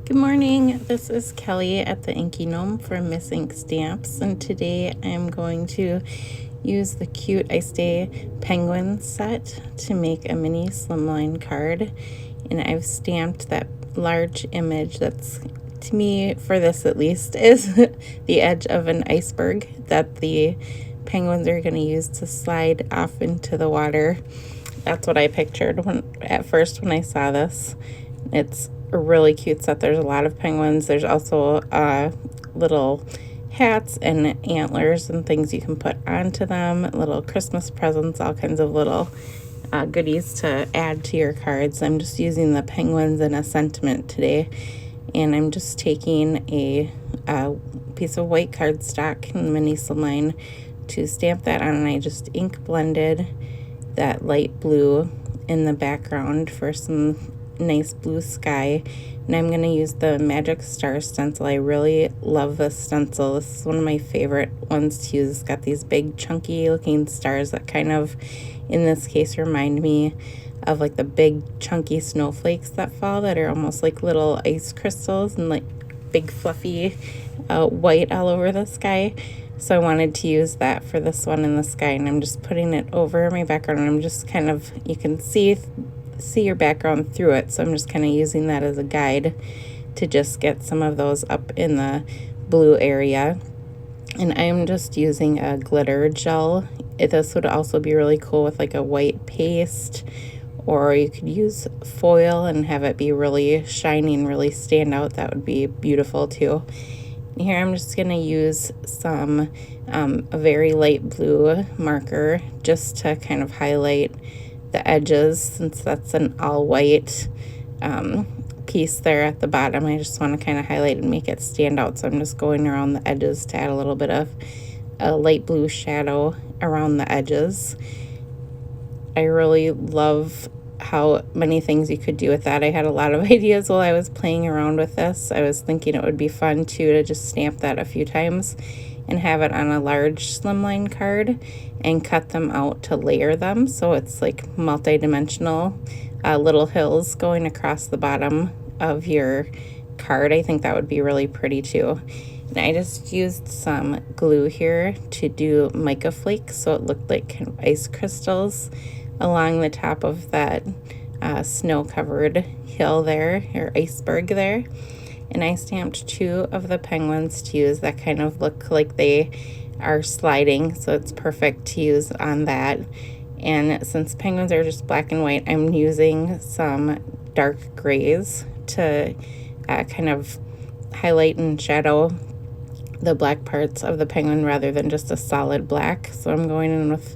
Good morning, this is Kelly at the Inky Gnome for MissInkStamps, and today I'm going to use the cute Ice Day penguin set to make a mini slimline card. And I've stamped that large image that's, to me, for this at least, is the edge of an iceberg that the penguins are going to use to slide off into the water. That's what I pictured at first when I saw this. It's a really cute set. There's a lot of penguins. There's also little hats and antlers and things you can put onto them, little Christmas presents, all kinds of little goodies to add to your cards. I'm just using the penguins in a sentiment today, and I'm just taking a piece of white cardstock in the mini slimline to stamp that on, and I just ink blended that light blue in the background for some nice blue sky. And I'm going to use the Magic Star stencil. I really love this stencil. This is one of my favorite ones to use. It's got these big chunky looking stars that kind of, in this case, remind me of like the big chunky snowflakes that fall, that are almost like little ice crystals and like big fluffy white all over the sky. So I wanted to use that for this one in the sky, and I'm just putting it over my background, and I'm just kind of, you can see your background through it, so I'm just kind of using that as a guide to just get some of those up in the blue area. And I'm just using a glitter gel. This would also be really cool with like a white paste, or you could use foil and have it be really shiny and really stand out. That would be beautiful too. Here I'm just going to use some a very light blue marker just to kind of highlight the edges, since that's an all white piece there at the bottom. I just want to kind of highlight and make it stand out, so I'm just going around the edges to add a little bit of a light blue shadow around the edges. I really love how many things you could do with that. I had a lot of ideas while I was playing around with this. I was thinking it would be fun too to just stamp that a few times and have it on a large slimline card and cut them out to layer them, so it's like multi-dimensional little hills going across the bottom of your card. I think that would be really pretty too. And I just used some glue here to do mica flakes, so it looked like kind of ice crystals along the top of that snow-covered hill there, or iceberg there. And I stamped two of the penguins to use that kind of look like they are sliding, so it's perfect to use on that. And since penguins are just black and white, I'm using some dark grays to kind of highlight and shadow the black parts of the penguin rather than just a solid black. So I'm going in with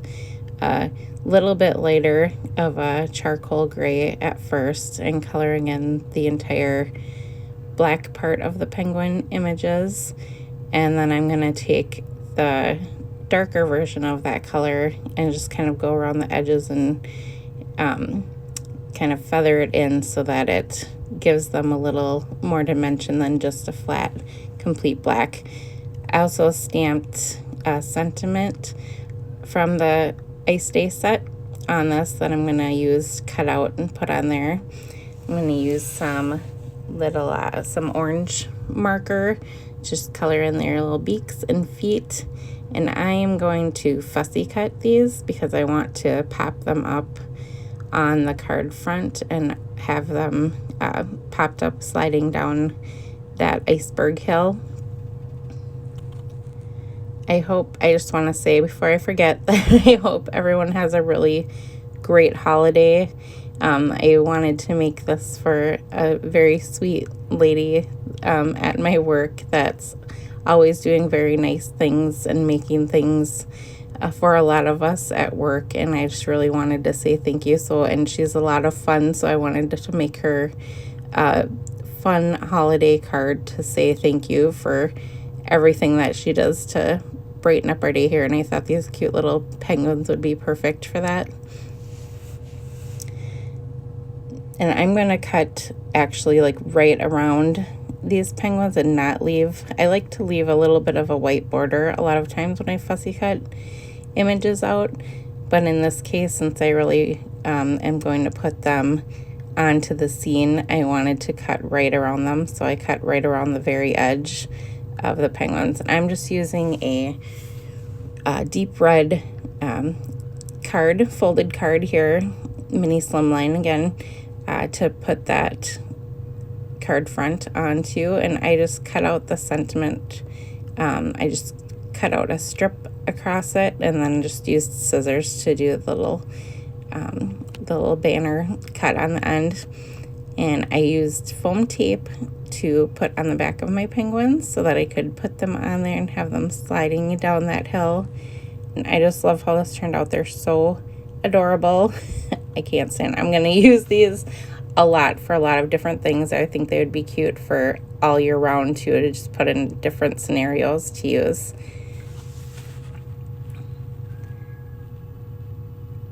a little bit lighter of a charcoal gray at first and coloring in the entire black part of the penguin images, and then I'm going to take the darker version of that color and just kind of go around the edges and kind of feather it in so that it gives them a little more dimension than just a flat complete black. I also stamped a sentiment from the Ice Day set on this that I'm going to use cut out and put on there. I'm going to use some little some orange marker, just color in their little beaks and feet, and I am going to fussy cut these because I want to pop them up on the card front and have them popped up sliding down that iceberg hill. I just want to say before I forget that I hope everyone has a really great holiday. I wanted to make this for a very sweet lady at my work that's always doing very nice things and making things for a lot of us at work, and I just really wanted to say thank you. And she's a lot of fun, so I wanted to make her a fun holiday card to say thank you for everything that she does to brighten up our day here, and I thought these cute little penguins would be perfect for that. And I'm going to cut actually like right around these penguins and not leave. I like to leave a little bit of a white border a lot of times when I fussy cut images out, but in this case, since I really am going to put them onto the scene, I wanted to cut right around them, so I cut right around the very edge of the penguins. And I'm just using a deep red card, folded card here, mini slimline again, to put that card front onto, and I just cut out the sentiment. I just cut out a strip across it and then just used scissors to do the little banner cut on the end. And I used foam tape to put on the back of my penguins so that I could put them on there and have them sliding down that hill. And I just love how this turned out. They're so adorable. I can't stand. I'm going to use these a lot for a lot of different things. I think they would be cute for all year round too, to just put in different scenarios to use.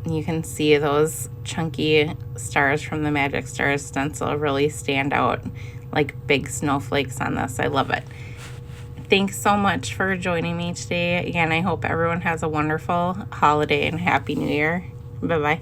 You can see those chunky stars from the Magic Stars stencil really stand out like big snowflakes on this. I love it. Thanks so much for joining me today. Again, I hope everyone has a wonderful holiday and Happy New Year. Bye-bye.